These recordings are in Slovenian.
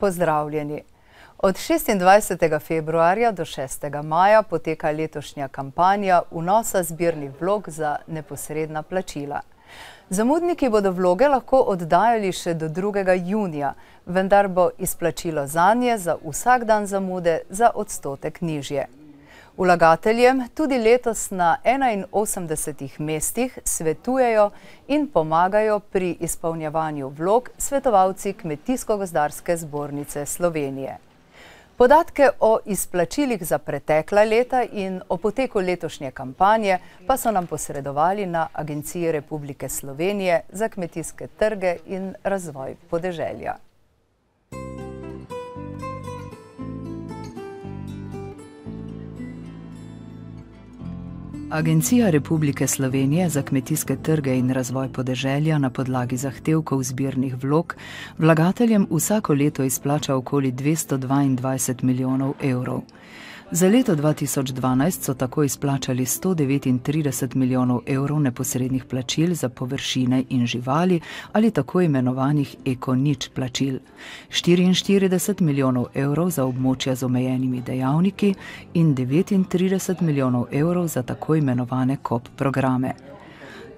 Pozdravljeni! Od 26. februarja do 6. maja poteka letošnja kampanja vnosa zbirnih vlog za neposredna plačila. Zamudniki bodo vloge lahko oddajali še do 2. junija, vendar bo izplačilo zanje za vsak dan zamude za odstotek nižje. Vlagateljem tudi letos na 81 mestih svetujejo in pomagajo pri izpolnjevanju vlog svetovalci Kmetijsko-gozdarske zbornice Slovenije. Podatke o izplačilih za pretekla leta in o poteku letošnje kampanje pa so nam posredovali na Agenciji Republike Slovenije za kmetijske trge in razvoj podeželja. Agencija Republike Slovenije za kmetijske trge in razvoj podeželja na podlagi zahtevkov zbirnih vlog vlagateljem vsako leto izplača okoli 222 milijonov evrov. Za leto 2012 so tako izplačali 139 milijonov evrov neposrednih plačil za površine in živali ali tako imenovanih eko-nič plačil, 44 milijonov evrov za območja z omejenimi dejavniki in 39 milijonov evrov za tako imenovane KOP programe.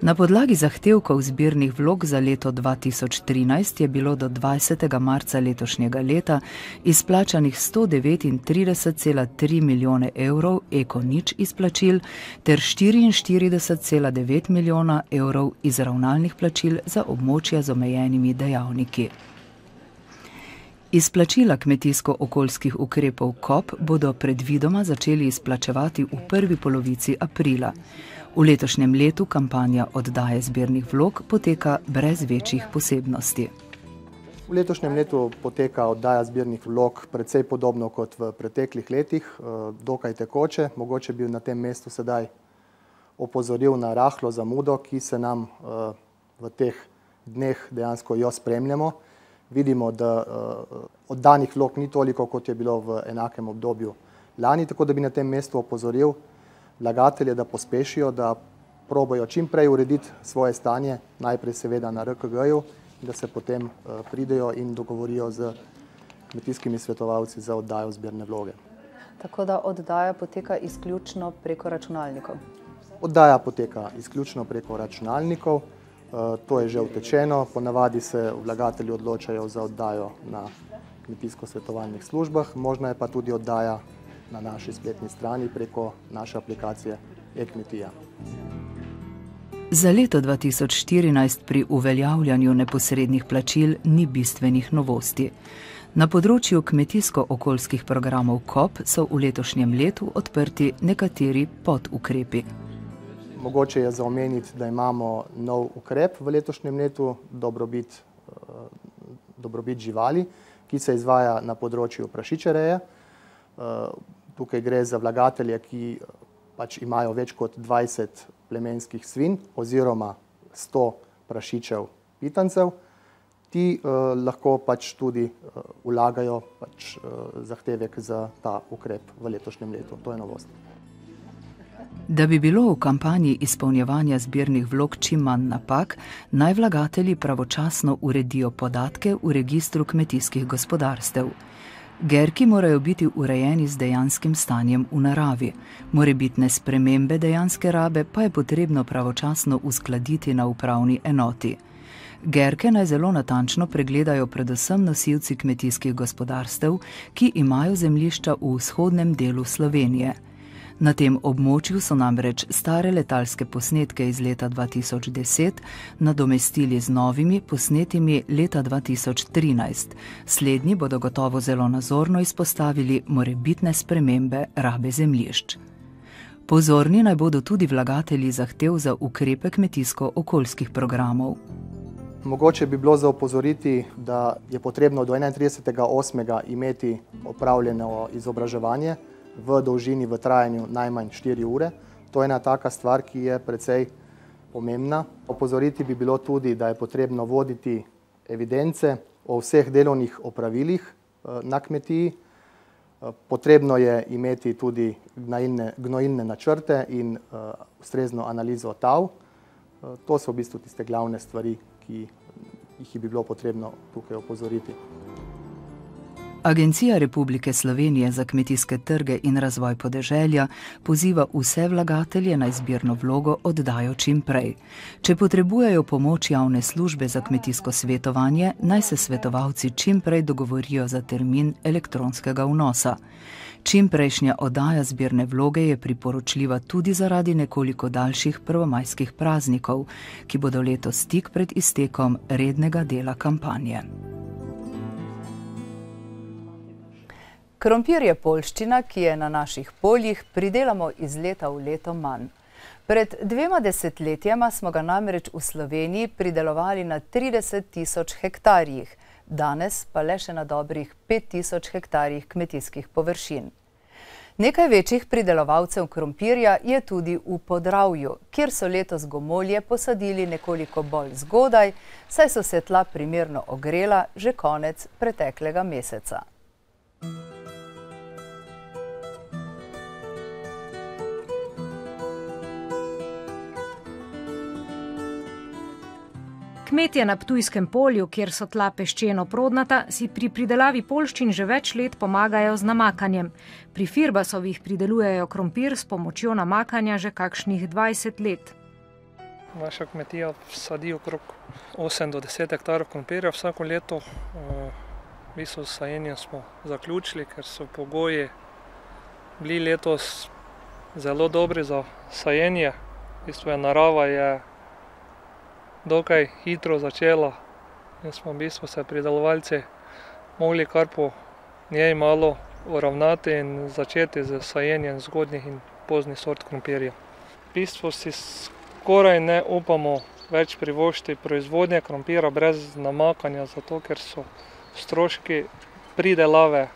Na podlagi zahtevkov zbirnih vlog za leto 2013 je bilo do 20. marca letošnjega leta izplačanih 139,3 milijone evrov eko-nič izplačil ter 44,9 milijona evrov izravnalnih plačil za območja z omejenimi dejavniki. Izplačila kmetijsko-okoljskih ukrepov KOP bodo predvidoma začeli izplačevati v prvi polovici aprila. V letošnjem letu kampanja oddaje zbirnih vlog poteka brez večjih posebnosti. V letošnjem letu poteka oddaja zbirnih vlog precej podobno kot v preteklih letih, dokaj tekoče. Mogoče bi na tem mestu sedaj opozoril na rahlo zamudo, ki se nam v teh dneh dejansko jo spremljamo. Vidimo, da oddanih vlog ni toliko, kot je bilo v enakem obdobju lani, tako da bi na tem mestu opozoril vlagatelje, da pospešijo, da probajo čim prej urediti svoje stanje, najprej seveda na RKG-ju, da se potem pridejo in dogovorijo z kmetijskimi svetovalci za oddajo zbirne vloge. Tako da oddaja poteka izključno preko računalnikov? Oddaja poteka izključno preko računalnikov, to je že utečeno, ponavadi se vlagatelji odločajo za oddajo na kmetijsko-svetovalnih službah, možna je pa tudi oddaja na naši spletni strani preko naše aplikacije e-Kmetija. Za leto 2014 pri uveljavljanju neposrednih plačil ni bistvenih novosti. Na področju kmetijsko-okoljskih programov KOP so v letošnjem letu odprti nekateri podukrepi. Mogoče je za omeniti, da imamo nov ukrep v letošnjem letu, dobrobit živali, ki se izvaja na področju prašičereje. Tukaj gre za vlagatelje, ki pač imajo več kot 20 plemenskih svinj oziroma 100 prašičev pitancev. Ti lahko pač tudi vlagajo zahtevek za ta ukrep v letošnjem letu. To je novost. Da bi bilo v kampanji izpolnjevanja zbirnih vlog čim manj napak, naj vlagatelji pravočasno uredijo podatke v registru kmetijskih gospodarstev. Gerki morajo biti urejeni z dejanskim stanjem v naravi. Morebitne spremembe dejanske rabe pa je potrebno pravočasno uskladiti na upravni enoti. Gerke naj zelo natančno pregledajo predvsem nosilci kmetijskih gospodarstev, ki imajo zemljišča v vzhodnem delu Slovenije. Na tem območju so namreč stare letalske posnetke iz leta 2010 nadomestili z novimi posnetimi leta 2013. Slednji bodo gotovo zelo nazorno izpostavili morebitne spremembe rabe zemljišč. Pozorni naj bodo tudi vlagatelji zahtev za ukrepe kmetijsko-okoljskih programov. Mogoče bi bilo za opozoriti, da je potrebno do 31.8. imeti opravljeno izobraževanje v dolžini, v trajanju najmanj 4 ure. To je ena taka stvar, ki je precej pomembna. Opozoriti bi bilo tudi, da je potrebno voditi evidence o vseh delovnih opravilih na kmetiji. Potrebno je imeti tudi gnojilne načrte in ustrezno analizo tav. To so v bistvu tiste glavne stvari, ki jih bi bilo potrebno tukaj opozoriti. Agencija Republike Slovenije za kmetijske trge in razvoj podeželja poziva vse vlagatelje naj zbirno vlogo oddajo čim prej. Če potrebujejo pomoč javne službe za kmetijsko svetovanje, naj se svetovalci čim prej dogovorijo za termin elektronskega vnosa. Čim prejšnja oddaja zbirne vloge je priporočljiva tudi zaradi nekoliko daljših prvomajskih praznikov, ki bodo letos tik pred iztekom rednega dela kampanje. Krompir je poljščina, ki je na naših poljih pridelamo iz leta v leto manj. Pred 2 desetletjema smo ga namreč v Sloveniji pridelovali na 30.000 hektarjih, danes pa le še na dobrih 5.000 hektarjih kmetijskih površin. Nekaj večjih pridelovalcev krompirja je tudi v Podravju, kjer so letos gomolje posadili nekoliko bolj zgodaj, saj so se tla primerno ogrela že konec preteklega meseca. Kmetje na Ptujskem polju, kjer so tla peščeno prodnata, si pri pridelavi poljščin že več let pomagajo z namakanjem. Pri Firbasovih pridelujejo krompir s pomočjo namakanja že kakšnih 20 let. Naša kmetija sadi okrog 8 do 10 hektarov krompirja vsako leto. V bistvu s sajenjem smo zaključili, ker so pogoji bili letos zelo dobri za sajenje. V bistvu narava je dokaj hitro začela in smo v bistvu se pridelovalci mogli kar po njej malo uravnati in začeti z sajenjem zgodnjih in poznih sort krompirja. V bistvu si skoraj ne upamo več privoščiti proizvodnje krompira brez namakanja, zato ker so stroški pridelave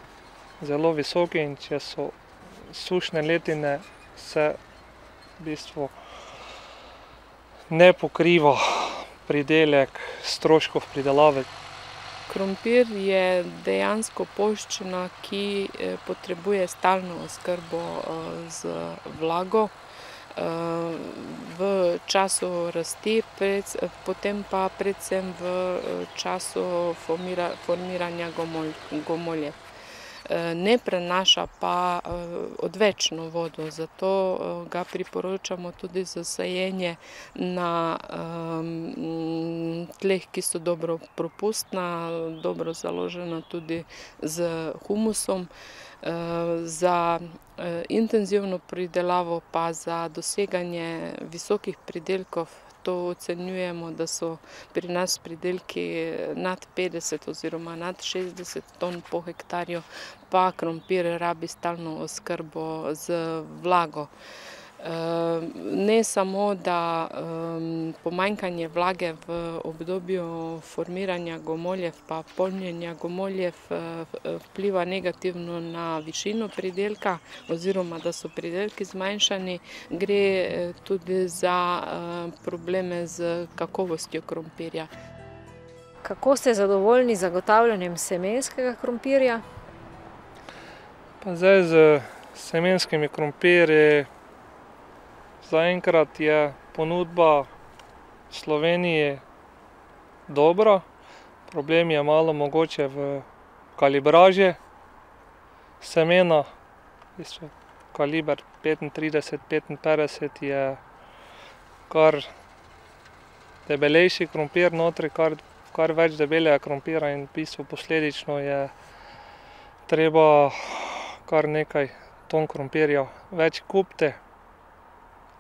zelo visoki in če so sušne letine, se v bistvu ne pokriva pridelek stroškov pridelave. Krompir je dejansko poljščina, ki potrebuje stalno oskrbo z vlago v času rasti, potem pa predvsem v času formiranja gomolje. Ne prenaša pa odvečno vodo, zato ga priporočamo tudi za sajenje na tleh, ki so dobro propustna, dobro založena tudi z humusom. Za intenzivno pridelavo pa za doseganje visokih pridelkov to ocenjujemo, da so pri nas pridelki nad 50 oziroma nad 60 ton po hektarju, pa krompir rabi stalno oskrbo z vlago. Ne samo, da pomanjkanje vlage v obdobju formiranja gomoljev pa polnjenja gomoljev vpliva negativno na višino pridelka oziroma da so pridelki zmanjšani, gre tudi za probleme z kakovostjo krompirja. Kako ste zadovoljni z zagotavljanjem semenskega krompirja? Pa zdaj z semenskimi krompirji zaenkrat je ponudba v Sloveniji dobra. Problem je malo mogoče v kalibraži semena. Kaliber 35-55 je kar debelejši krompir notri, kar več debelega krompira in v bistvu posledično je treba kar nekaj ton krompirja več kupiti.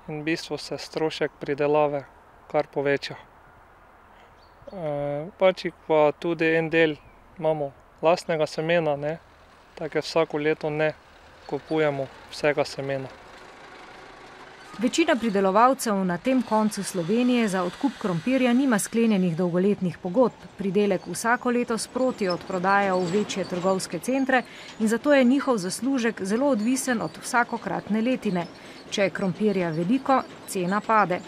In v bistvu se strošek pridelave kar poveča. Pač pa tudi en del imamo lastnega semena, tako vsako leto ne kupujemo vsega semena. Večina pridelovalcev na tem koncu Slovenije za odkup krompirja nima sklenjenih dolgoletnih pogodb. Pridelek vsako leto sproti odprodajajo v večje trgovske centre in zato je njihov zaslužek zelo odvisen od vsakokratne letine. Če je krompirja veliko, cena pade.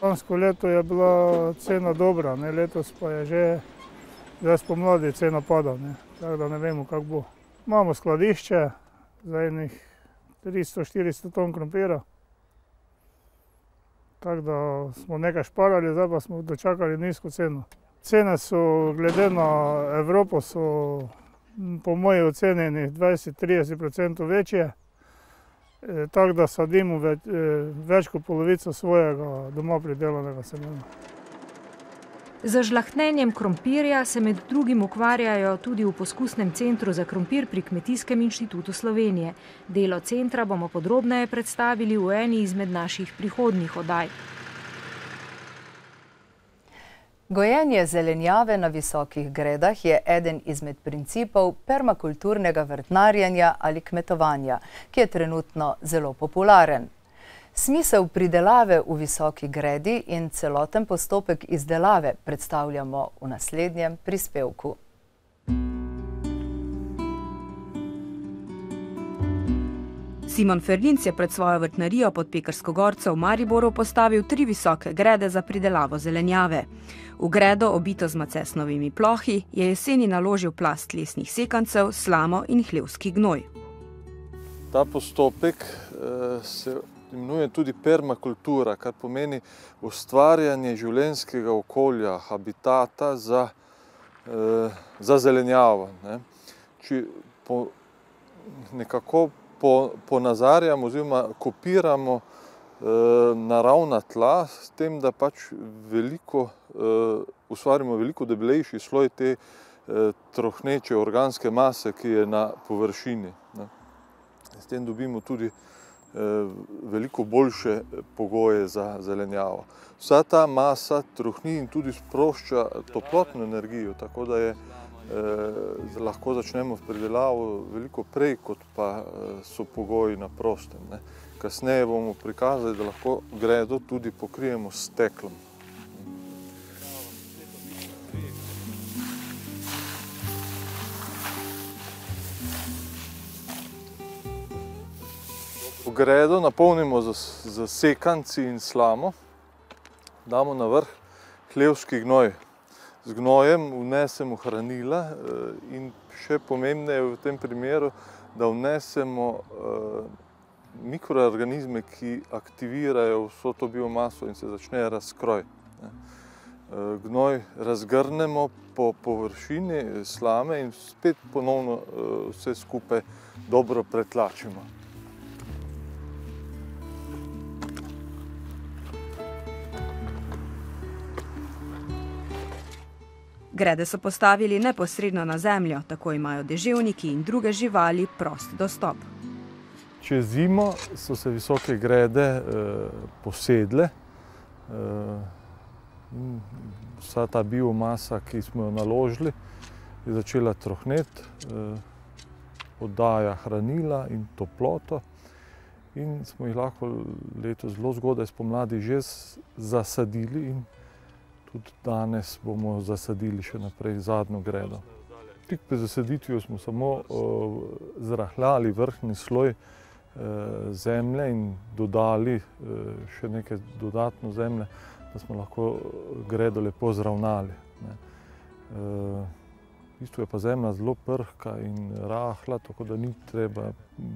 Lansko leto je bila cena dobra, letos pa je že spomladi cena pada, tako da ne vemo, kako bo. Imamo skladišče za enih 300-400 ton krompira, tako da smo nekaj šparali, zdaj pa smo dočakali nizko ceno. Cene so glede na Evropo so po moji oceni 20–30% večje. Tako da sadimo več kot polovico svojega doma pridelanega semena. Z žlahtnenjem krompirja se med drugim ukvarjajo tudi v poskusnem centru za krompir pri Kmetijskem inštitutu Slovenije. Delo centra bomo podrobneje predstavili v eni izmed naših prihodnjih oddaj. Gojenje zelenjave na visokih gredah je eden izmed principov permakulturnega vrtnarjenja ali kmetovanja, ki je trenutno zelo popularen. Smisel pridelave v visoki gredi in celoten postopek izdelave predstavljamo v naslednjem prispevku. Simon Ferlinc je pred svojo vrtnarijo pod Pekarsko gorco v Mariboru postavil 3 visoke grede za pridelavo zelenjave. V gredo, obito z macesnovimi plohi, je jeseni naložil plast lesnih sekancev, slamo in hlevski gnoj. Ta postopek se imenuje tudi permakultura, kar pomeni ustvarjanje življenjskega okolja, habitata za zelenjavo. Nekako ponazarjamo oziroma kopiramo naravna tla s tem, da pač ustvarimo veliko debelejši sloj te trohneče organske mase, ki je na površini. S tem dobimo tudi veliko boljše pogoje za zelenjavo. Vsa ta masa trohni in tudi sprošča toplotno energijo, tako da lahko začnemo v pridelavo veliko prej, kot pa so pogoji na prostem. Kasneje bomo prikazali, da lahko gredo tudi pokrijemo s steklom. Gredo napolnimo z sekanci in slamo, damo na vrh hlevski gnoj. Z gnojem vnesemo hranila in še pomembneje v tem primeru, da vnesemo mikroorganizme, ki aktivirajo vso to biomaso in se začne razkroj. Gnoj razgrnemo po površini slame in spet ponovno vse skupaj dobro pretlačimo. Grede so postavili neposredno na zemljo, tako imajo deževniki in druge živali prost dostop. Čez zimo so se visoke grede posedle. Vsa ta biomasa, ki smo jo naložili, je začela trohneti, oddaja hranila in toploto. In smo jih lahko letos zelo zgodaj spomladi že zasadili in tudi danes bomo zasadili še naprej zadnjo gredo. Tik pred zasaditvijo smo samo zrahljali vrhnji sloj zemlje in dodali še nekaj dodatno zemlje, da smo lahko gredo lepo zravnali. V bistvu je pa zemlja zelo prhka in rahla, tako da ni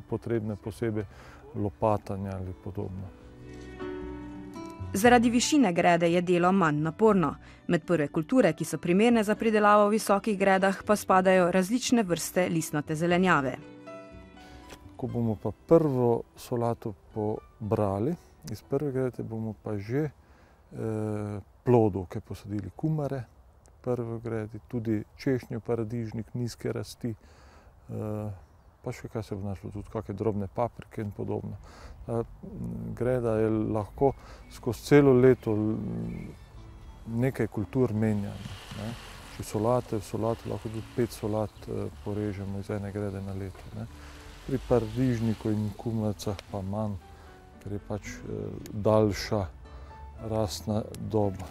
potrebne posebej lopatanja ali podobno. Zaradi višine grede je delo manj naporno. Med prve kulture, ki so primerne za pridelavo v visokih gredah, pa spadajo različne vrste listnate zelenjave. Ko bomo pa prvo solato pobrali, iz prve grede bomo pa že plodovke posadili, kumare, prve grede, tudi češnjo, paradižnik, nizke rasti, pa še kaj se bo našlo, tudi kakšne drobne paprike in podobno. Greda je lahko skozi celo leto nekaj kultur menjana. Če solate, v solate lahko tudi 5 solat porežemo iz ene grede na leto. Pri paradižniku in kumarcah pa manj, ker je pač daljša rastna doba.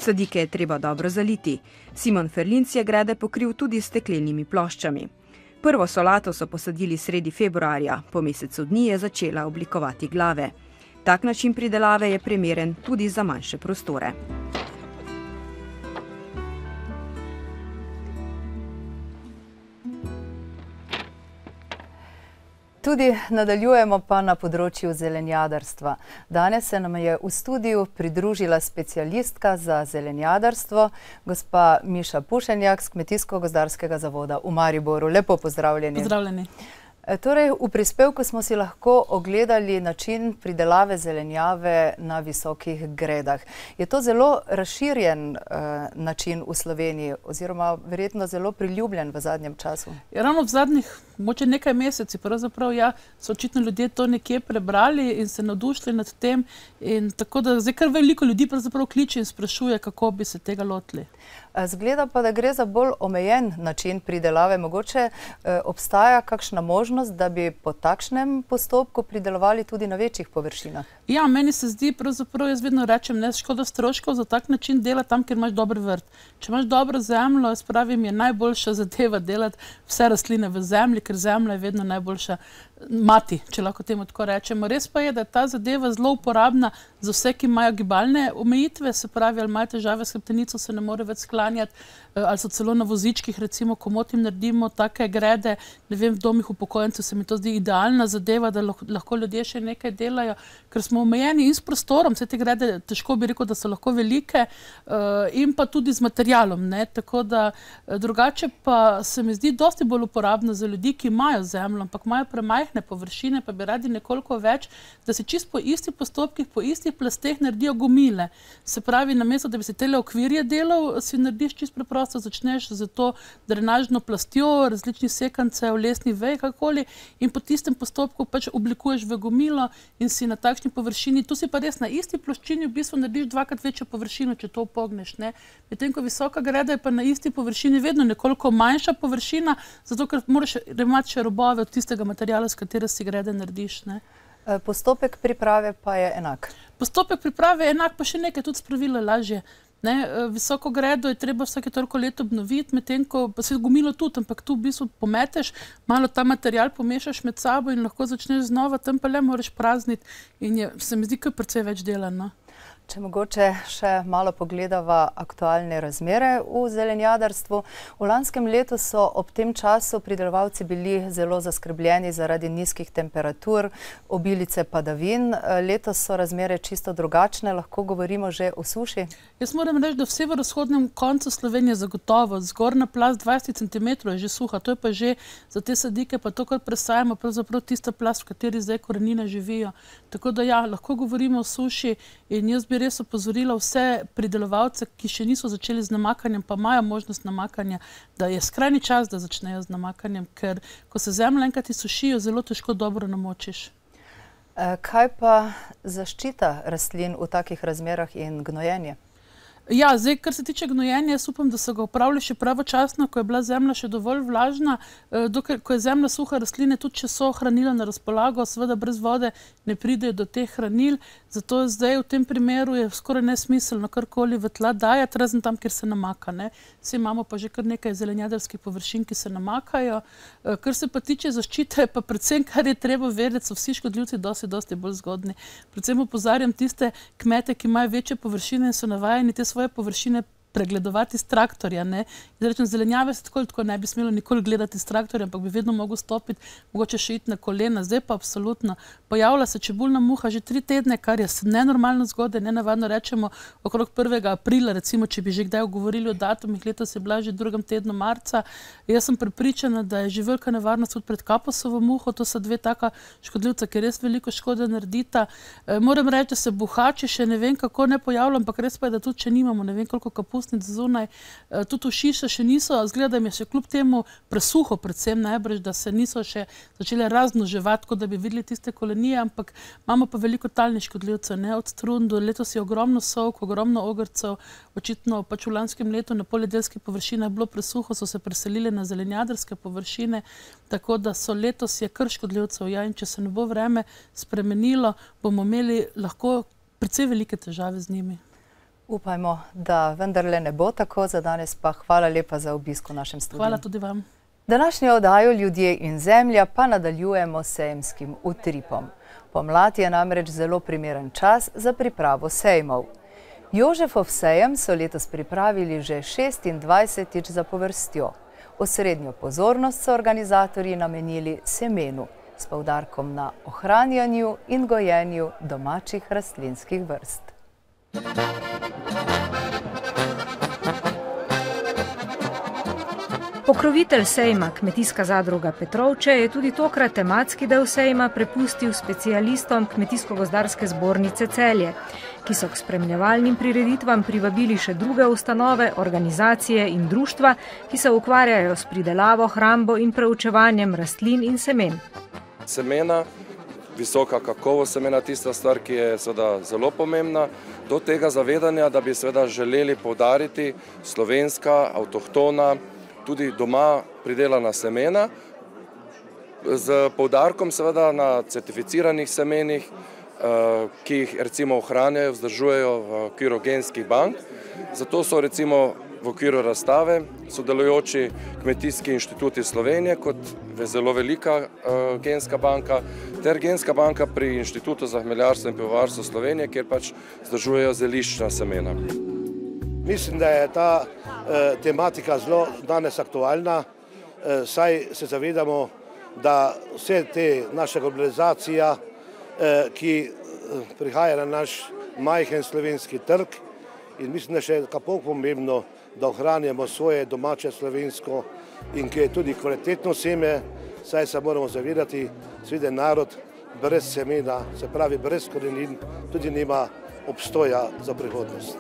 Sadike je treba dobro zaliti. Simon Ferlinc je grede pokril tudi s steklenimi ploščami. Prvo solato so posadili sredi februarja, po mesecu dni je začela oblikovati glave. Tak način pridelave je primeren tudi za manjše prostore. Tudi nadaljujemo pa na področju zelenjadarstva. Danes se nam je v studiu pridružila specialistka za zelenjadarstvo, gospa Miša Pušenjak z Kmetijsko-gozdarskega zavoda v Mariboru. Lepo pozdravljeni. Pozdravljeni. Torej, v prispevku smo si lahko ogledali način pridelave zelenjave na visokih gredah. Je to zelo razširjen način v Sloveniji oziroma verjetno zelo priljubljen v zadnjem času? Ravno v zadnjih mogoče nekaj meseci, pravzaprav so očitno ljudje to nekje prebrali in se navdušili nad tem, in tako da zdaj kar veliko ljudi pravzaprav kliče in sprašuje, kako bi se tega lotili. Zgleda pa, da gre za bolj omejen način pridelave. Mogoče obstaja kakšna možnost, da bi po takšnem postopku pridelovali tudi na večjih površinah? Ja, meni se zdi, pravzaprav jaz vedno rečem, ne škoda stroškov za tak način dela tam, kjer imaš dober vrt. Če imaš dobro zemljo, jaz pravim, je najboljša zadeva delati vse rastline v zemlji, ker zemlja je vedno najboljša mati, če lahko temu tako rečemo. Res pa je, da je ta zadeva zelo uporabna za vse, ki imajo gibalne omejitve, se pravi, ali imajo težave s hrbtenico, se ne more več sklanjati, ali so celo na vozičkih, recimo, komot jim naredimo take grede, ne vem, v domih upokojencev se mi to zdi idealna zadeva, da lahko ljudje še nekaj delajo, ker smo omejeni in s prostorom, vse te grede, težko bi rekel, da so lahko velike, in pa tudi z materialom, ne, tako da drugače pa se mi zdi dosti bolj uporabno za ljudi, ki imajo zemljo, ampak imajo premajhne površine, pa bi radi nekoliko več, da se čisto po istih postopkih, po istih plasteh naredijo gomile. Se pravi, namesto da bi se tele okvirje delal, si narediš čisto preprosto, začneš z to drenažno plastjo, različnih sekancev, lesnih vej, kakoli, in po tistem postopku pač oblikuješ v gomilo in si na takšni površini, tu si pa res na isti ploščini v bistvu narediš dvakrat večjo površino, če to upogneš, ne. Medtem ko visoka greda je pa na isti površini vedno nekoliko manjša površina, zato ker moraš imati še robove od tistega materiala, s katero si grede narediš, ne. Postopek priprave pa je enak? Postopek priprave je enak, pa še nekaj, tudi spravilo lažje. Visoko gredo je treba vsake toliko let obnoviti, medtem ko pa se gomilo tudi, ampak tu v bistvu pometeš, malo ta material pomešaš med sabo in lahko začneš znova, tam pa le moraš prazniti in se mi zdi kar precej več dela, no. Če mogoče še malo pogledava aktualne razmere v zelenjadarstvu. V lanskem letu so ob tem času pridelovalci bili zelo zaskrbljeni zaradi nizkih temperatur, obilice padavin. Letos so razmere čisto drugačne, lahko govorimo že o suši? Jaz moram reči, da v severovzhodnem koncu Slovenije zagotovo zgornja plast 20 cm je že suha, to je pa že za te sadike, pa to, kar presajamo, pravzaprav tista plast, v kateri zdaj korenine živijo. Tako da ja, lahko govorimo o suši in jaz bi res opozorila vse pridelovalce, ki še niso začeli z namakanjem, pa imajo možnost namakanja, da je skrajni čas, da začnejo z namakanjem, ker ko se zemlja enkrat izsušijo, zelo težko dobro namočiš. Kaj pa zaščita rastlin v takih razmerah in gnojenje? Ja, zdaj, kar se tiče gnojenja, jaz upam, da so ga opravili še pravočasno, ko je bila zemlja še dovolj vlažna, dokler, ko je zemlja suha, rastline, tudi če so hranila na razpolago, seveda brez vode ne pridejo do teh hranil, zato zdaj v tem primeru je skoraj nesmiselno karkoli v tla dajati, razen tam, kjer se namaka, ne. Vsi imamo pa že kar nekaj zelenjadarskih površin, ki se namakajo. Kar se pa tiče zaščite, pa predvsem, kar je treba vedeti, so vsi škodljivci dosti bolj zgodni. Predvsem opozarjam tiste kmete, ki imajo večje površine in so navajeni te svoje površine pregledovati s traktorja, ne. Izrečem, zelenjave se tako ne bi smelo nikoli gledati s traktorja, ampak bi vedno mogel stopiti, mogoče še iti na kolena. Zdaj pa absolutno. Pojavlja se čebulna muha že 3 tedne, kar je nenormalno zgodaj, nenavadno rečemo okrog 1. aprila, recimo, če bi že kdaj govorili o datumih, letos je bila že v 2. tednu marca. Jaz sem prepričana, da je že velika nevarnost tudi pred kaposovo muho, to so 2 taka škodljivca, ki res veliko škode naredita. Moram reči, da se buhači še ne vem kako ne pojavlja, ampak res pa je, da tudi če nimamo ne vem koliko kapusnic zunaj, tudi ušiša še niso, zgleda, da mi je še kljub temu presuho, predvsem najbrž, da se niso še začele razmnoževati, kot da bi videli tiste kolonije, ampak imamo pa veliko talnih škodljivcev, ne, od strundu, letos je ogromno sovk, ogromno ogrcev, očitno pač v lanskem letu na poljedelskih površinah bilo presuho, so se preselile na zelenjadarske površine, tako da so letos je kar škodljivcev, ja, in če se ne bo vreme spremenilo, bomo imeli lahko precej velike težave z njimi. Upajmo, da vendarle ne bo tako. Za danes pa hvala lepa za obisk v našem studiu. Hvala tudi vam. Današnjo oddajo Ljudje in zemlja pa nadaljujemo s sejemskim utripom. Pomlad je namreč zelo primeren čas za pripravo sejmov. Jožefov sejem so letos pripravili že 26. zapovrstjo. Osrednjo pozornost so organizatorji namenili semenu. s poudarkom na ohranjanju in gojenju domačih rastlinskih vrst. Pokrovitelj sejma Kmetijska zadruga Petrovče je tudi tokrat tematski del sejma prepustil specialistom Kmetijsko-gozdarske zbornice Celje, ki so k spremljevalnim prireditvam privabili še druge ustanove, organizacije in društva, ki se ukvarjajo s pridelavo, hrambo in preučevanjem rastlin in semen. Semena, visoka kakovost semena, tista stvar, ki je seveda zelo pomembna, do tega zavedanja, da bi seveda želeli poudariti slovenska, avtohtona, tudi doma pridelana semena, z poudarkom seveda na certificiranih semenih, ki jih recimo ohranjajo, vzdržujejo v okviru genskih bank. Zato so recimo v okviru razstave sodelujoči Kmetijski inštituti Slovenije kot zelo velika genska banka ter genska banka pri Inštitutu za hmeljarstvo in pivovarstvo Slovenije, kjer pač vzdržujejo zeliščna semena. Mislim, da je ta tematika zelo danes aktualna, saj se zavedamo, da vse te naša globalizacija, ki prihaja na naš majhen slovenski trg, in mislim, da še kako pomembno, da ohranjamo svoje domače slovensko in ki je tudi kvalitetno seme, saj se moramo zavedati, seveda narod brez semena, se pravi brez korenin, tudi nima obstoja za prihodnost.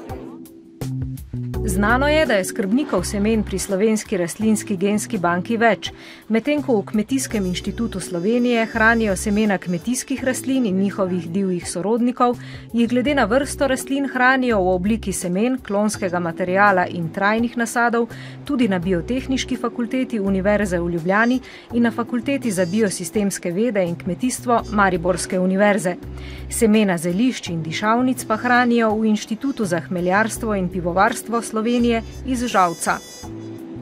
Znano je, da je skrbnikov semen pri Slovenski rastlinski genski banki več, medtem ko v Kmetijskem inštitutu Slovenije hranijo semena kmetijskih rastlin in njihovih divjih sorodnikov, jih glede na vrsto rastlin hranijo v obliki semen, klonskega materiala in trajnih nasadov, tudi na Biotehniški fakulteti Univerze v Ljubljani in na Fakulteti za biosistemske vede in kmetijstvo Mariborske univerze. Semena zelišč in dišavnic pa hranijo v Inštitutu za hmeljarstvo in pivovarstvo Slovenije iz Žalca.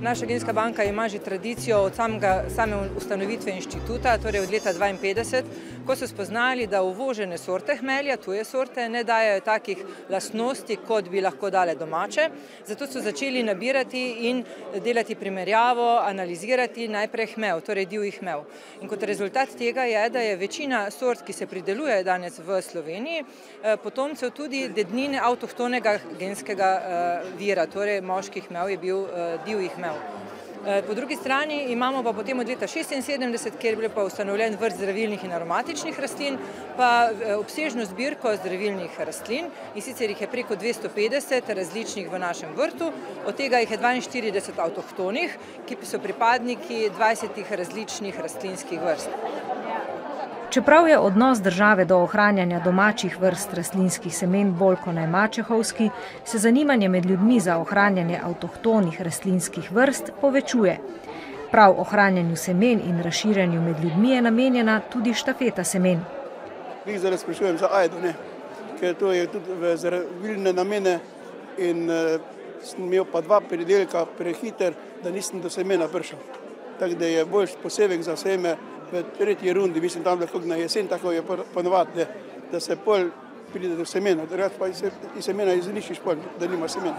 Naša genska banka ima že tradicijo od same ustanovitve inštituta, torej od leta 1952, ko so spoznali, da uvožene sorte hmelja, tuje sorte, ne dajo takih lastnosti, kot bi lahko dale domače. Zato so začeli nabirati in delati primerjavo, analizirati najprej hmel, torej divji hmel. In kot rezultat tega je, da je večina sort, ki se prideluje danes v Sloveniji, potomcev tudi dednine avtohtonega genskega vira, torej moški hmel je bil divji hmel. Po drugi strani imamo pa potem od leta 1976, kjer je bil pa ustanovljen vrt zdravilnih in aromatičnih rastlin, pa obsežno zbirko zdravilnih rastlin, in sicer jih je preko 250 različnih v našem vrtu, od tega jih je 42 avtohtonih, ki so pripadniki 20 različnih rastlinskih vrst. Čeprav je odnos države do ohranjanja domačih vrst rastlinskih semen bolj kot ne mačehovski, se zanimanje med ljudmi za ohranjanje avtohtonih rastlinskih vrst povečuje. Prav ohranjanju semen in razširjanju med ljudmi je namenjena tudi štafeta semen. Zdaj sprašujem za ajdo, ker to je tudi v zdravilne namene in sem imel pa 2 pridelka prehiter, da nisem do semena prišel. Tako da je bolj posebej za seme v 3. rundi, mislim tam lahko na jesen, tako je ponovadi, da se pol pride do semena, drugače pa iz semena izničiš pol, da nima semena.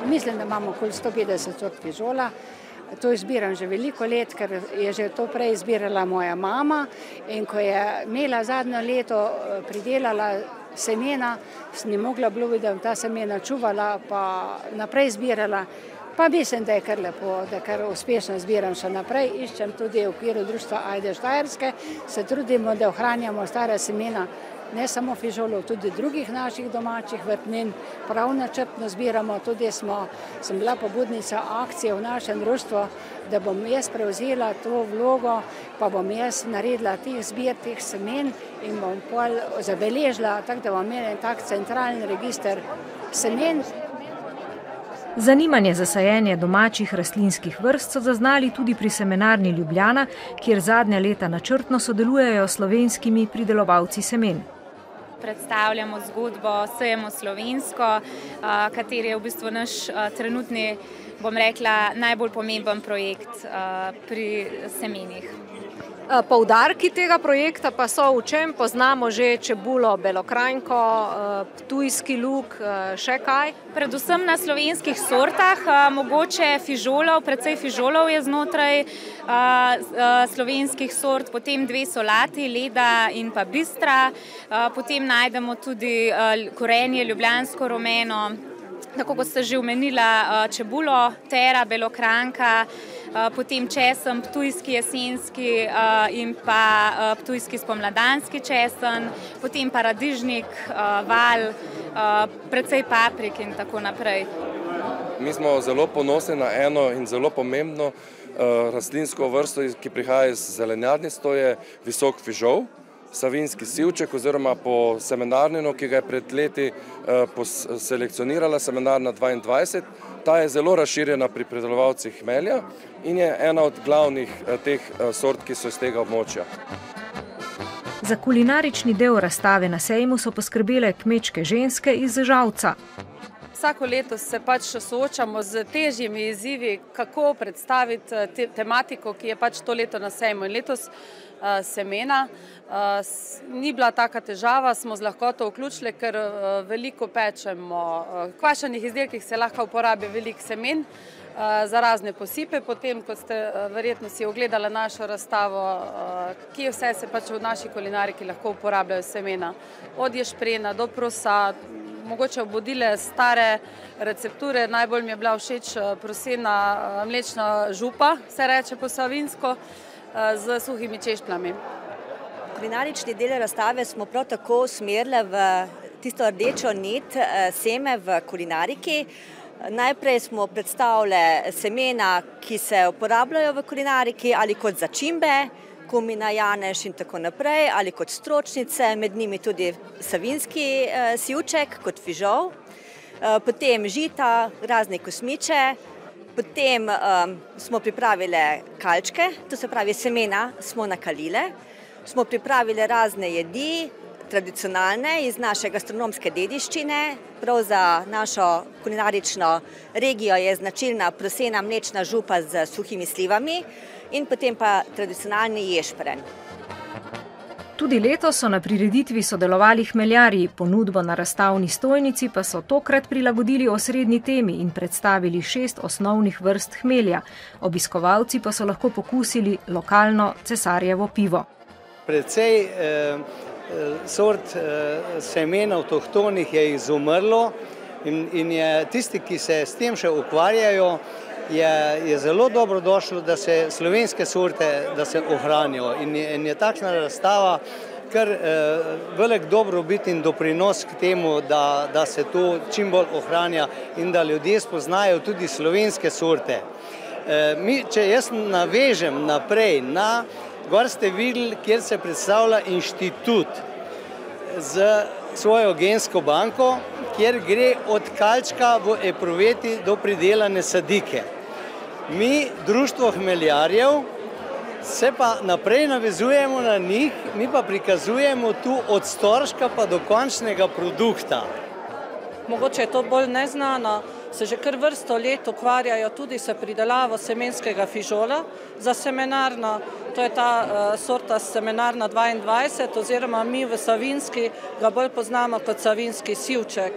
Mislim, da imamo okoli 150 sort fižola. To izbiram že veliko let, ker je že to prej izbirala moja mama, in ko je imela zadnjo leto pridelala semena, sem ni mogla obljubiti, da bom ta semena čuvala pa naprej zbirala. Pa mislim, da je kar lepo, da kar uspešno zbiram še naprej. Iščem tudi v okviru društva Ajde Štajerske, se trudimo, da ohranjamo stara semena, ne samo fižolov, tudi drugih naših domačih vrtnin. Prav načrtno zbiramo, tudi sem bila pobudnica akcije v našem društvu, da bom jaz prevzela to vlogo, pa bom jaz naredila teh zbir, teh semen in bom pol zabeležila, tako da bom imela tak centralni register semen. Zanimanje za sajenje domačih rastlinskih vrst so zaznali tudi pri Semenarni Ljubljana, kjer zadnja leta načrtno sodelujejo s slovenskimi pridelovalci semen. Predstavljamo zgodbo Sejemo slovensko, kateri je v bistvu naš trenutni, bom rekla, najbolj pomemben projekt pri semenih. Poudarki tega projekta pa so v čem? Poznamo že čebulo belokranjko, ptujski luk, še kaj? Predvsem na slovenskih sortah, mogoče fižolov, precej fižolov je znotraj slovenskih sort, potem 2 solati, leda in pa bistra, potem najdemo tudi korenje, ljubljansko rumeno, tako kot ste že omenila, čebulo, tera, belokranjka, potem česen, ptujski jesenski in pa ptujski spomladanski česen, potem paradižnik, val, precej paprik in tako naprej. Mi smo zelo ponosni na eno in zelo pomembno rastlinsko vrsto, ki prihaja iz zelenjadnic, to je visok fižol, savinjski sivček oziroma po semenarninu, ki ga je pred leti selekcionirala semenarna 22. Ta je zelo razširjena pri pridelovalcih hmelja in je ena od glavnih teh sort, ki so iz tega območja. Za kulinarični del razstave na sejmu so poskrbele kmečke ženske iz Žalca. Vsako leto se pač soočamo z težjimi izzivi, kako predstaviti tematiko, ki je pač to leto na sejmu. In letos semena ni bila taka težava, smo z lahkoto vključili, ker veliko pečemo. V kvašenih izdelkih se lahko uporabi veliko semen za razne posipe. Potem, kot ste verjetno si ogledali našo razstavo, kje vse se pač v naši kulinariki lahko uporabljajo semena. Od ješprena do prosa, mogoče obudile stare recepture. Najbolj mi je bila všeč prosena mlečna župa, se reče po savinjsko, z suhimi češpljami. Kulinarični del razstave smo prav tako usmerili v tisto rdečo nit seme v kulinariki. Najprej smo predstavili semena, ki se uporabljajo v kulinariki ali kot začimbe, kumina, janež in tako naprej, ali kot stročnice, med njimi tudi savinjski sivček kot fižol, potem žita, razne kosmiče, potem smo pripravili kalčke, to se pravi semena smo nakalile, smo pripravili razne jedi, tradicionalne iz naše gastronomske dediščine. Prav za našo kulinarično regijo je značilna prosena mlečna župa z suhimi slivami in potem pa tradicionalni ješprenj. Tudi letos so na prireditvi sodelovali hmeljarji, ponudbo na razstavni stojnici pa so tokrat prilagodili osrednji temi in predstavili 6 osnovnih vrst hmelja. Obiskovalci pa so lahko pokusili lokalno cesarjevo pivo. Precej sort semen avtohtonih je izumrlo in je tisti, ki se s tem še ukvarjajo, je zelo dobro došlo, da se slovenske sorte ohranijo in je takšna razstava kar velik dobrobit in doprinos k temu, da se to čim bolj ohranja in da ljudje spoznajo tudi slovenske sorte. Če jaz navežem naprej, gor ste videli, kjer se predstavlja inštitut z svojo gensko banko, kjer gre od kalčka v epruveti do pridelane sadike. Mi, društvo hmeljarjev, se pa naprej navezujemo na njih, mi pa prikazujemo tu od storžka pa do končnega produkta. Mogoče je to bolj neznano, se že kar vrsto let ukvarjajo tudi s pridelavo semenskega fižola za semenarno. To je ta sorta semenarna 22 oziroma mi v Savinjski ga bolj poznamo kot savinjski sivček.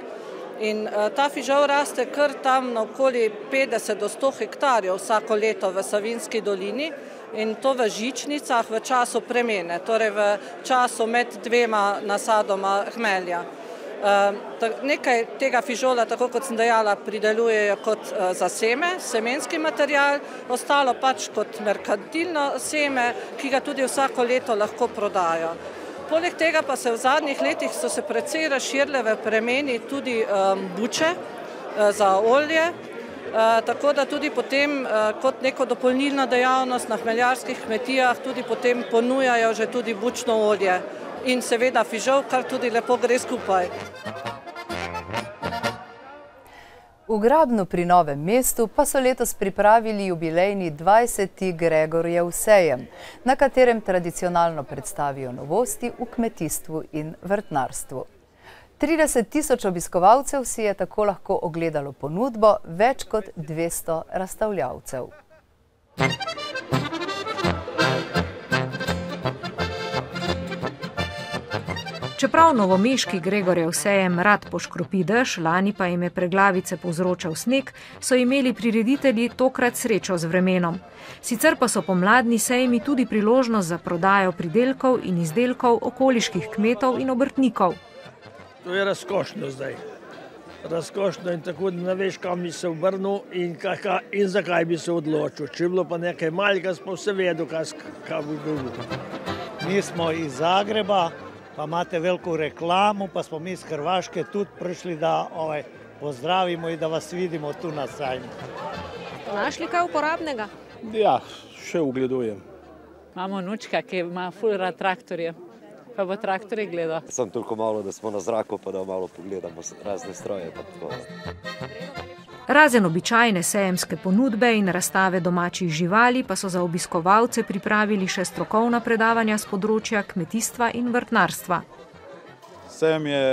In ta fižol raste kar tam na okoli 50 do 100 hektarjev vsako leto v Savinjski dolini in to v žičnicah v času premene, torej v času med dvema nasadoma hmelja. Nekaj tega fižola, tako kot sem dejala, pridelujejo kot za seme, semenski material, ostalo pač kot merkantilno seme, ki ga tudi vsako leto lahko prodajo. Poleg tega pa se v zadnjih letih so se precej razširile v premeni tudi buče za olje, tako da tudi potem kot neko dopolnilno dejavnost na hmeljarskih kmetijah tudi potem ponujajo že tudi bučno olje. In seveda fižol, kar tudi lepo gre skupaj. V Grabnu pri Novem mestu pa so letos pripravili jubilejni 20. Gregorjev sejem, na katerem tradicionalno predstavijo novosti v kmetijstvu in vrtnarstvu. 30 000 obiskovalcev si je tako lahko ogledalo ponudbo več kot 200 razstavljavcev. Čeprav novomeški Gregorjev sejem rad poškropi dež, lani pa jim je preglavice povzročal sneg, so imeli prireditelji tokrat srečo z vremenom. Sicer pa so pomladni sejmi tudi priložnost za prodajo pridelkov in izdelkov okoliških kmetov in obrtnikov. To je razkošno zdaj. Razkošno in tako, da ne veš, kam bi se obrnil in zakaj bi se odločil. Če bi bilo pa nekaj malega, smo vse vedeli, kaj bi bilo. Mi smo iz Zagreba, pa imate veliko reklamo, pa smo mi iz Hrvaške tudi prišli, da pozdravimo in da vas vidimo tu na sajmu. Našli kaj uporabnega? Ja, še ugledujem. Imamo nučka, ki ima ful rad traktorje, pa bo traktorje gledal. Sem toliko malo, da smo na zraku, pa da malo pogledamo razne stroje. Razen običajne sejemske ponudbe in razstave domačih živali pa so za obiskovalce pripravili še strokovna predavanja z področja kmetijstva in vrtnarstva. Sejem je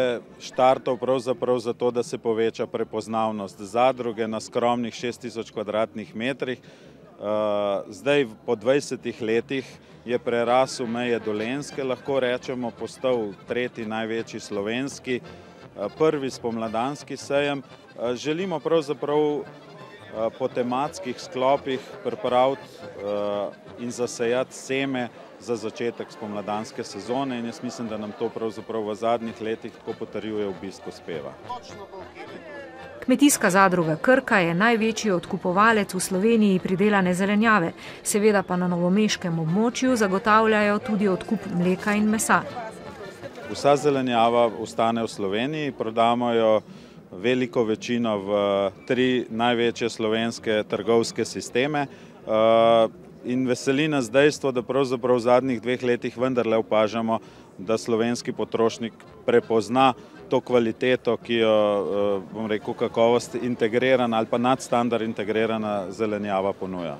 štartov pravzaprav zato, da se poveča prepoznavnost zadruge na skromnih 6000 kvadratnih metrih. Zdaj po 20 letih je prerasel meje Dolenjske, lahko rečemo, postal tretji največji slovenski, prvi spomladanski sejem. Želimo pravzaprav po tematskih sklopih pripraviti in zasejati seme za začetek spomladanske sezone in jaz mislim, da nam to pravzaprav v zadnjih letih tako potrjuje obisk uspeva. Kmetijska zadruga Krka je največji odkupovalec v Sloveniji pridelane zelenjave, seveda pa na novomeškem območju zagotavljajo tudi odkup mleka in mesa. Vsa zelenjava ostane v Sloveniji, prodamo jo veliko večino v 3 največje slovenske trgovske sisteme in veseli nas dejstvo, da pravzaprav v zadnjih 2 letih vendarle opažamo, da slovenski potrošnik prepozna to kvaliteto, ki jo, bom rekel, kakovost integrirana ali pa nadstandard integrirana zelenjava ponuja.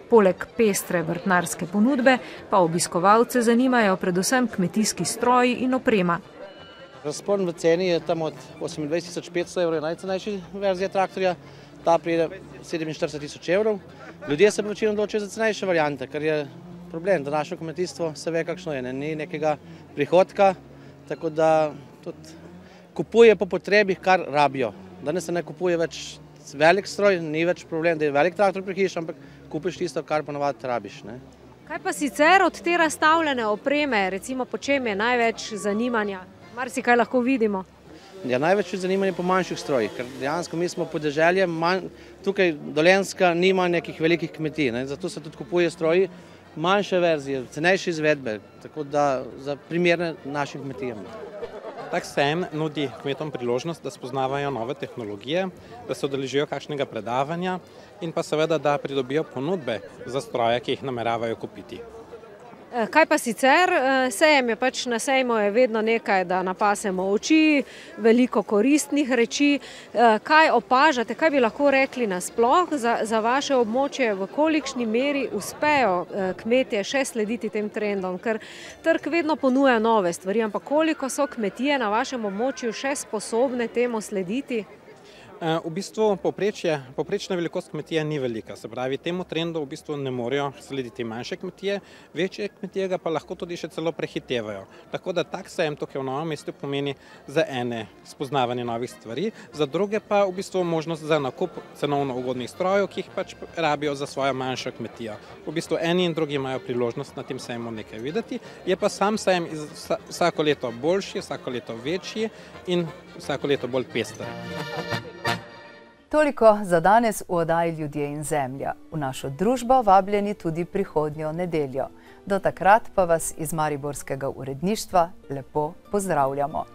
Poleg pestre vrtnarske ponudbe pa obiskovalce zanimajo predvsem kmetijski stroji in oprema. Razpon v ceni je tam od 28.500 evrov, je najcenejša verzija traktorja, ta pride 47.000 evrov. Ljudje se pa večino odločijo za cenejše variante, ker je problem, da naše kmetijstvo se ve, kakšno je, ni nekega prihodka, tako da tudi kupuje po potrebi, kar rabijo. Danes se ne kupuje več velik stroj, ni več problem, da je velik traktor pri hiši, ampak kupiš tisto, kar ponavadi rabiš. Kaj pa sicer od te razstavljene opreme, recimo po čem je največ zanimanja? Marsikaj lahko vidimo. Ja, največ zanimanje po manjših strojih, ker dejansko mi smo podeželje, tukaj Dolenjska nima nekih velikih kmetij, zato se tudi kupuje stroji, manjše verzije, cenejše izvedbe, tako da za primerne našim kmetijam. Tak sejem nudi kmetom priložnost, da spoznavajo nove tehnologije, da se udeležijo kakšnega predavanja in pa seveda, da pridobijo ponudbe za stroje, ki jih nameravajo kupiti. Kaj pa sicer? Sejem je pač na sejmu je vedno nekaj, da napasemo oči, veliko koristnih reči. Kaj opažate, kaj bi lahko rekli nasploh za vaše območje, v kolikšni meri uspejo kmetje še slediti tem trendom? Ker trg vedno ponuja nove stvari, ampak koliko so kmetije na vašem območju še sposobne temu slediti? V bistvu povprečna velikost kmetije ni velika, se pravi, temu trendu v bistvu ne morejo slediti manjše kmetije, večje kmetije ga pa lahko tudi še celo prehitevajo. Tako da tak sejem tukaj v Novem mestu pomeni za ene spoznavanje novih stvari, za druge pa v bistvu možnost za nakup cenovno ugodnih strojev, ki jih pač rabijo za svojo manjšo kmetijo. V bistvu eni in drugi imajo priložnost na tem sejmu nekaj videti, je pa sam sejem vsako leto boljši, vsako leto večji in vsako leto bolj pester. Toliko za danes v oddaji Ljudje in zemlja. V našo družbo vabljeni tudi prihodnjo nedeljo. Do takrat pa vas iz mariborskega uredništva lepo pozdravljamo.